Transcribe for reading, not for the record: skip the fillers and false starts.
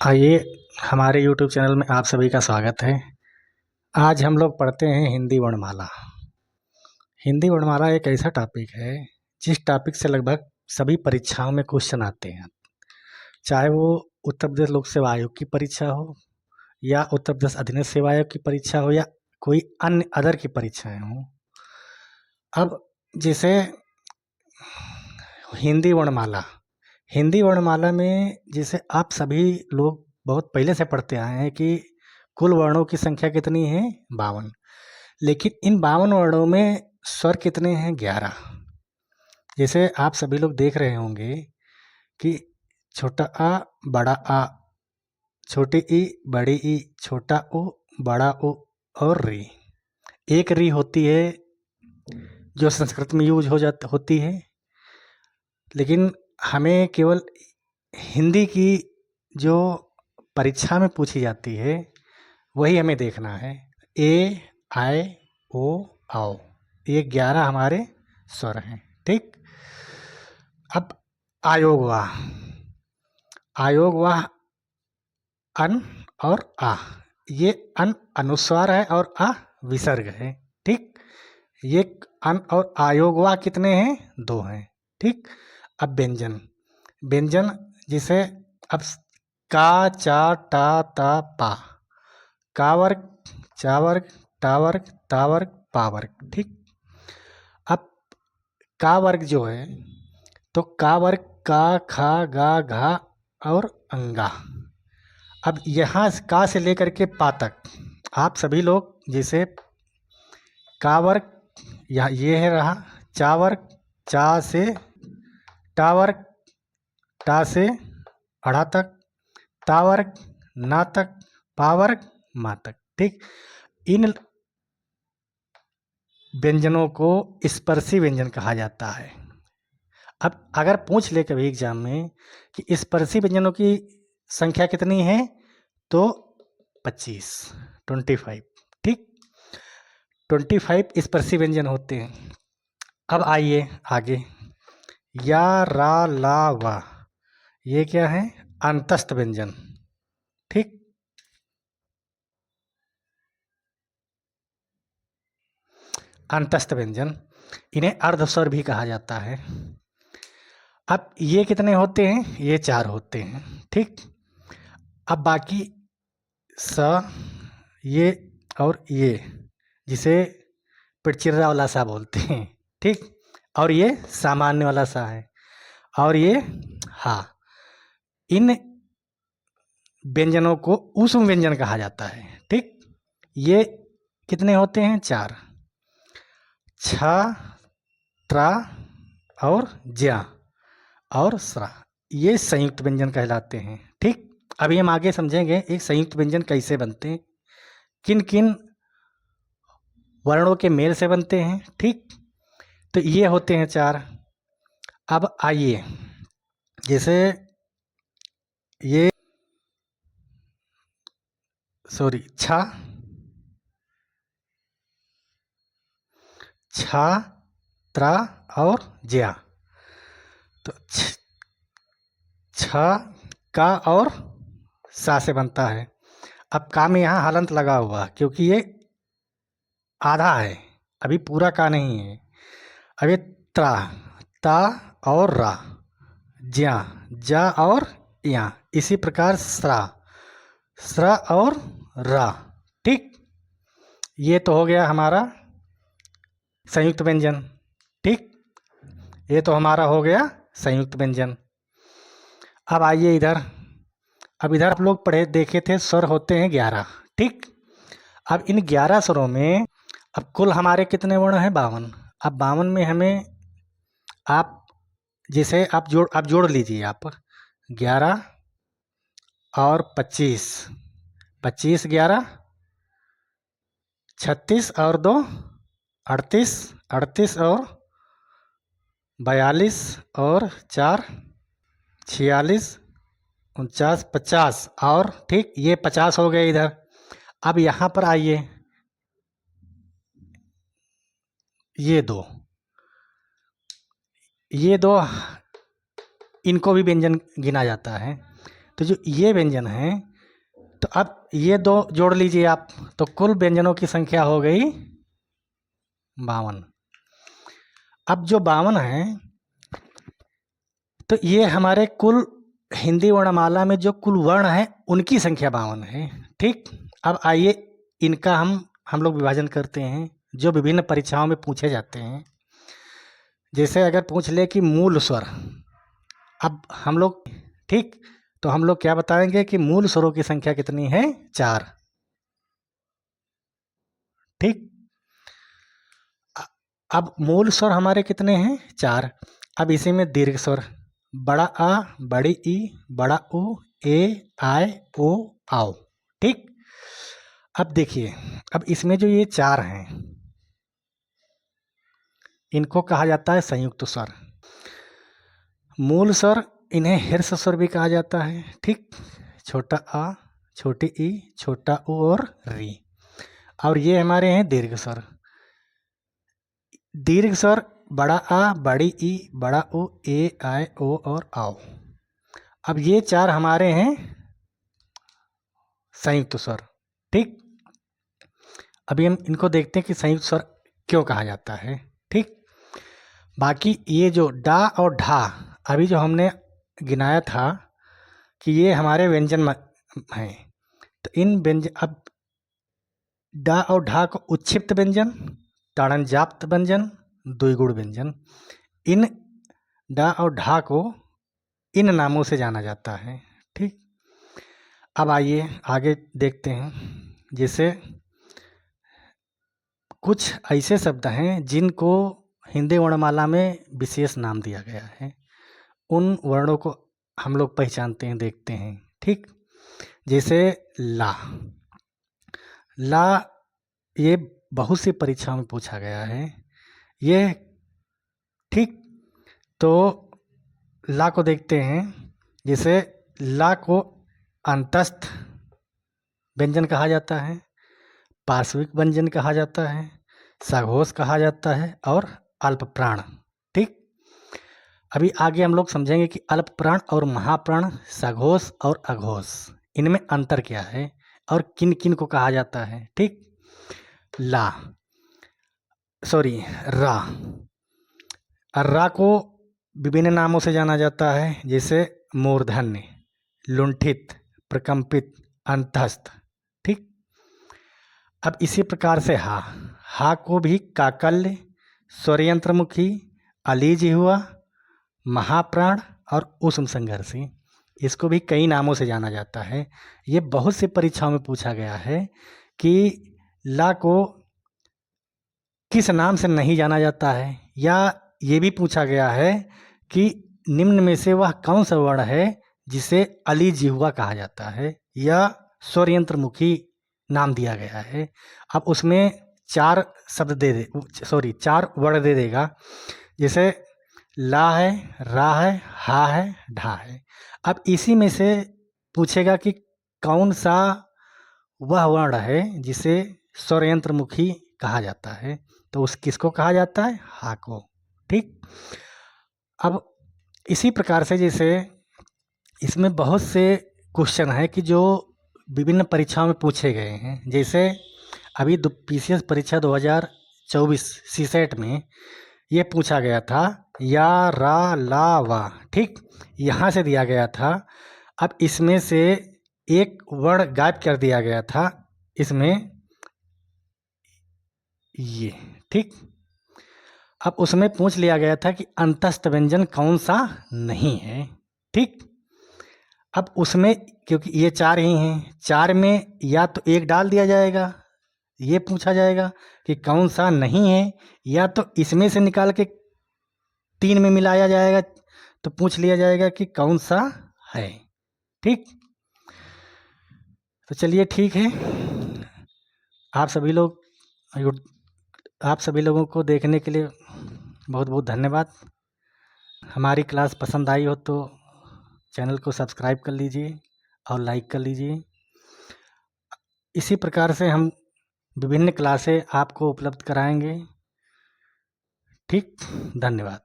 आइए, हमारे YouTube channel में आप सभी का स्वागत है। आज हम लोग पढ़ते हैं हिंदी वर्णमाला। हिंदी वर्णमाला एक ऐसा टॉपिक है जिस टॉपिक से लगभग सभी परीक्षाओं में क्वेश्चन आते हैं, चाहे वो उत्तर प्रदेश लोक सेवा आयोग की परीक्षा हो या उत्तर प्रदेश अधीनस्थ सेवा आयोग की परीक्षा हो या कोई अन्य अदर की परीक्षाएं हों। अब जैसे हिंदी वर्णमाला, हिंदी वर्णमाला में जैसे आप सभी लोग बहुत पहले से पढ़ते आए हैं कि कुल वर्णों की संख्या कितनी है, 52। लेकिन इन 52 वर्णों में स्वर कितने हैं, 11। जैसे आप सभी लोग देख रहे होंगे कि छोटा आ, बड़ा आ, छोटी ई, बड़ी ई, छोटा ओ, बड़ा ओ और री। एक री होती है जो संस्कृत में यूज होती है, लेकिन हमें केवल हिंदी की जो परीक्षा में पूछी जाती है वही हमें देखना है। ए, आए, ओ, आओ, ये 11 हमारे स्वर हैं। ठीक। अब आयोगवाह, आयोगवाह अन और आ, ये अन अनुस्वार है और आ विसर्ग है। ठीक। ये अन और आयोगवाह कितने हैं, 2 हैं। ठीक। अब व्यंजन, व्यंजन जिसे अब का, चा, टा, ता, पा, का वर्ग, चा वर्ग, टा वर्ग, ता वर्ग, पा वर्ग। ठीक। अब का वर्ग जो है, तो का वर्ग का, खा, गा, घा और अंगा। अब यहाँ का से लेकर के पा तक आप सभी लोग जैसे का वर्ग, यहाँ ये है रहा चा वर्ग, चा से टा वर्ग, टा से अड़ा तक, ता वर्ग ना तक, पा वर्ग मा तक। ठीक। इन व्यंजनों को स्पर्शी व्यंजन कहा जाता है। अब अगर पूछ ले कभी एग्जाम में कि स्पर्शी व्यंजनों की संख्या कितनी है, तो 25, 25। ठीक। 25 स्पर्शी व्यंजन होते हैं। अब आइए आगे, या, रा, ला, वा, ये क्या है, अंतस्थ व्यंजन। ठीक। अंतस्थ व्यंजन, इन्हें अर्धस्वर भी कहा जाता है। अब ये कितने होते हैं, ये 4 होते हैं। ठीक। अब बाकी स, ये और ये, जिसे पिड़चिर्रा वाला सा बोलते हैं। ठीक। और ये सामान्य वाला सा है, और ये हा। इन व्यंजनों को ऊष्म व्यंजन कहा जाता है। ठीक। ये कितने होते हैं, 4, छ, त्रा और ज्या और स्रा, ये संयुक्त व्यंजन कहलाते हैं। ठीक। अभी हम आगे समझेंगे एक संयुक्त व्यंजन कैसे बनते हैं, किन किन वर्णों के मेल से बनते हैं। ठीक। तो ये होते हैं 4। अब आइए, जैसे ये छ, छा, त्रा और ज्या, तो छ का और सा से बनता है। अब का में यहाँ हलंत लगा हुआ क्योंकि ये आधा है, अभी पूरा का नहीं है। अब ये त्रा, ता और रा, ज्या, जा और या, इसी प्रकार स्रा, स्रा और रा। ठीक। ये तो हो गया हमारा संयुक्त व्यंजन। ठीक। ये तो हमारा हो गया संयुक्त व्यंजन। अब आइए इधर, अब इधर आप लोग पढ़े देखे थे स्वर होते हैं 11। ठीक। अब इन 11 स्वरों में अब कुल हमारे कितने वर्ण हैं, 52। अब 52 में हमें आप जैसे आप जोड़ लीजिए, आप 11 और 25, 25 11, 36 और 2 38, 38 और 42 और 4 46, 49, 50 और ठीक, ये 50 हो गए इधर। अब यहाँ पर आइए, ये दो इनको भी व्यंजन गिना जाता है। तो जो ये व्यंजन है, तो अब ये दो जोड़ लीजिए आप, तो कुल व्यंजनों की संख्या हो गई 52। अब जो 52 है, तो ये हमारे कुल हिंदी वर्णमाला में जो कुल वर्ण है उनकी संख्या 52 है। ठीक, अब आइए इनका हम लोग विभाजन करते हैं जो विभिन्न परीक्षाओं में पूछे जाते हैं। जैसे अगर पूछ ले कि मूल स्वर, अब हम लोग, ठीक, तो हम लोग क्या बताएंगे कि मूल स्वरों की संख्या कितनी है, 4। ठीक, अब मूल स्वर हमारे कितने हैं, 4। अब इसी में दीर्घ स्वर, बड़ा आ, बड़ी ई, बड़ा उ, ए, आय, ओ, आओ। ठीक, अब देखिए, अब इसमें जो ये 4 हैं इनको कहा जाता है संयुक्त स्वर। मूल स्वर, इन्हें हीर्ष स्वर भी कहा जाता है। ठीक, छोटा आ, छोटी ई, छोटा उ और री। और ये हमारे हैं दीर्घ स्वर। दीर्घ स्वर बड़ा आ, बड़ी ई, बड़ा उ, ए, आय, ओ और आओ। अब ये 4 हमारे हैं संयुक्त स्वर। ठीक, अभी हम इनको देखते हैं कि संयुक्त स्वर क्यों कहा जाता है। ठीक, बाकी ये जो डा और ढा, अभी जो हमने गिनाया था कि ये हमारे व्यंजन हैं, तो इन व्यंजन, अब डा और ढा को उच्छिप्त व्यंजन, ताड़नजाप्त व्यंजन, द्विगुण व्यंजन, इन डा और ढा को इन नामों से जाना जाता है। ठीक, अब आइए आगे देखते हैं। जैसे कुछ ऐसे शब्द हैं जिनको हिंदी वर्णमाला में विशेष नाम दिया गया है, उन वर्णों को हम लोग पहचानते हैं, देखते हैं। ठीक, जैसे ला, ला ये बहुत सी परीक्षाओं में पूछा गया है ये। ठीक, तो ला को देखते हैं। जैसे ला को अंतस्थ व्यंजन कहा जाता है, पार्श्विक व्यंजन कहा जाता है, सघोष कहा जाता है और अल्प प्राण। ठीक, अभी आगे हम लोग समझेंगे कि अल्प प्राण और महाप्राण, सघोष और अघोष, इनमें अंतर क्या है और किन किन को कहा जाता है। ठीक, ला, सॉरी, रा, रा को विभिन्न नामों से जाना जाता है, जैसे मूर्धन्य, लुंठित, प्रकंपित, अंतस्थ। ठीक, अब इसी प्रकार से हा, हा को भी काकल्य, स्वरयंत्रमुखी, अलीज हुआ, महाप्राण और उष्म संघर्षी, इसको भी कई नामों से जाना जाता है। ये बहुत से परीक्षाओं में पूछा गया है कि ला को किस नाम से नहीं जाना जाता है, या ये भी पूछा गया है कि निम्न में से वह कौन सा वर्ण है जिसे अली जिह्वा कहा जाता है या स्वरयंत्रमुखी नाम दिया गया है। अब उसमें 4 शब्द दे दे, सॉरी 4 वर्ण दे देगा। जैसे ला है, रा है, हा है, ढा है। अब इसी में से पूछेगा कि कौन सा वह वर्ण है जिसे स्वरयंत्रमुखी कहा जाता है, तो उस किसको कहा जाता है, हा को। ठीक, अब इसी प्रकार से जैसे इसमें बहुत से क्वेश्चन है कि जो विभिन्न परीक्षाओं में पूछे गए हैं। जैसे अभी पीसीएस परीक्षा 2024 सीसेट में ये पूछा गया था, या, रा, ला, वा। ठीक, यहाँ से दिया गया था। अब इसमें से एक वर्ण गायब कर दिया गया था इसमें, ये। ठीक, अब उसमें पूछ लिया गया था कि अंतस्थ व्यंजन कौन सा नहीं है। ठीक, अब उसमें क्योंकि ये 4 ही हैं, 4 में या तो एक डाल दिया जाएगा, ये पूछा जाएगा कि कौन सा नहीं है, या तो इसमें से निकाल के 3 में मिलाया जाएगा, तो पूछ लिया जाएगा कि कौन सा है। ठीक, तो चलिए ठीक है, आप सभी लोगों को देखने के लिए बहुत बहुत धन्यवाद। हमारी क्लास पसंद आई हो तो चैनल को सब्सक्राइब कर लीजिए और लाइक कर लीजिए। इसी प्रकार से हम विभिन्न क्लासें आपको उपलब्ध कराएंगे। ठीक, धन्यवाद।